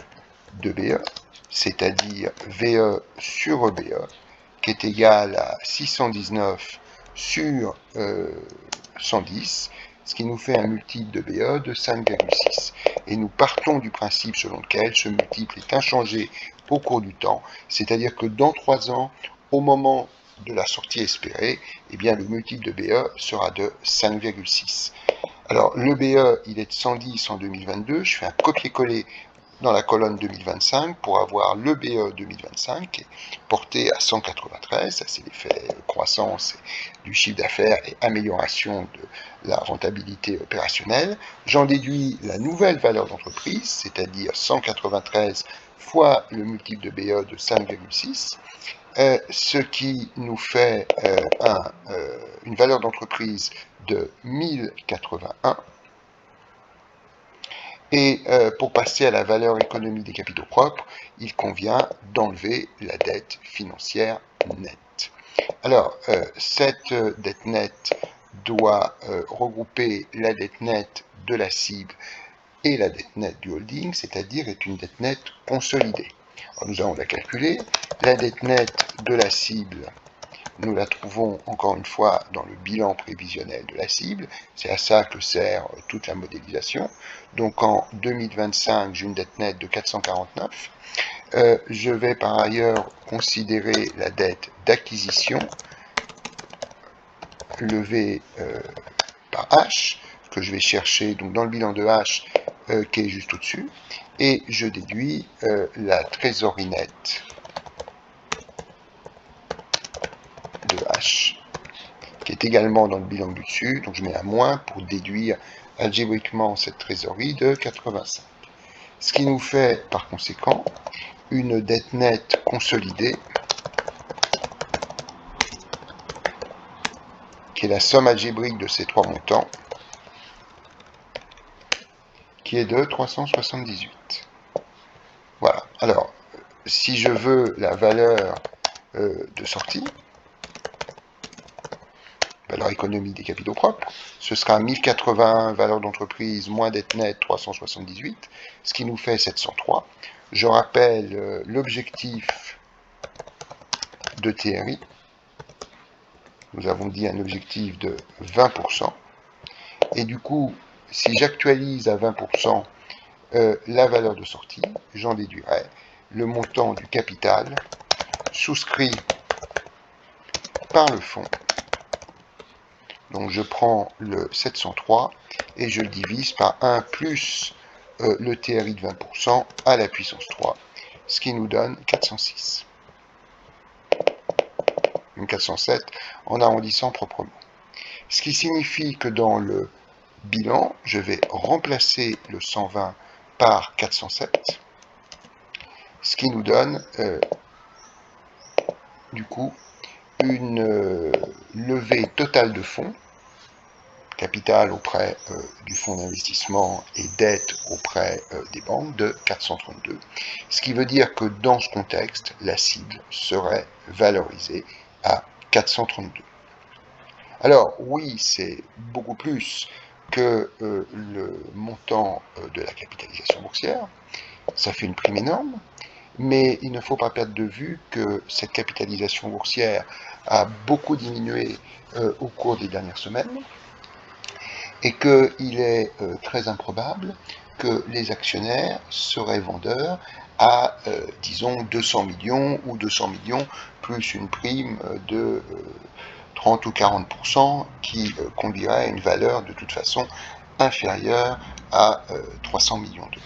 d'EBE, c'est-à-dire VE sur EBE, qui est égal à 619 sur 110, ce qui nous fait un multiple de BE de 5,6. Et nous partons du principe selon lequel ce multiple est inchangé au cours du temps, c'est-à-dire que dans 3 ans, au moment de la sortie espérée, eh bien, le multiple de BE sera de 5,6. Alors, le BE, il est de 110 en 2022, je fais un copier-coller dans la colonne 2025 pour avoir le BE 2025 qui est porté à 193, ça c'est l'effet croissance du chiffre d'affaires et amélioration de la rentabilité opérationnelle. J'en déduis la nouvelle valeur d'entreprise, c'est-à-dire 193 fois le multiple de BE de 5,6, ce qui nous fait une valeur d'entreprise de 1081. Et pour passer à la valeur économique des capitaux propres, il convient d'enlever la dette financière nette. Alors, cette dette nette doit regrouper la dette nette de la cible et la dette nette du holding, c'est-à-dire est une dette nette consolidée. Alors, nous allons la calculer. La dette nette de la cible, nous la trouvons encore une fois dans le bilan prévisionnel de la cible. C'est à ça que sert toute la modélisation. Donc en 2025, j'ai une dette nette de 449. Je vais par ailleurs considérer la dette d'acquisition levée par H, que je vais chercher donc dans le bilan de H qui est juste au-dessus. Et je déduis la trésorerie nette de H, qui est également dans le bilan du dessus, donc je mets un moins pour déduire algébriquement cette trésorerie de 85. Ce qui nous fait par conséquent une dette nette consolidée, qui est la somme algébrique de ces trois montants, qui est de 378. Voilà. Alors, si je veux la valeur de sortie, valeur économique des capitaux propres, ce sera 1081 valeur d'entreprise moins dette nette 378, ce qui nous fait 703. Je rappelle l'objectif de TRI. Nous avons dit un objectif de 20%. Et du coup, si j'actualise à 20% la valeur de sortie, j'en déduirai le montant du capital souscrit par le fonds. Donc je prends le 703 et je le divise par 1 plus le TRI de 20% à la puissance 3, ce qui nous donne 406. 407 en arrondissant proprement. Ce qui signifie que dans le bilan, je vais remplacer le 120 par 407, ce qui nous donne du coup une levée totale de fonds, capital auprès du fonds d'investissement et dette auprès des banques de 432, ce qui veut dire que dans ce contexte, la cible serait valorisée à 432. Alors oui, c'est beaucoup plus que le montant de la capitalisation boursière, ça fait une prime énorme, mais il ne faut pas perdre de vue que cette capitalisation boursière a beaucoup diminué au cours des dernières semaines et qu'il est très improbable que les actionnaires seraient vendeurs à, disons, 200 millions ou 200 millions plus une prime de 30 ou 40% qui conduirait à une valeur de toute façon inférieure à 300 millions d'euros.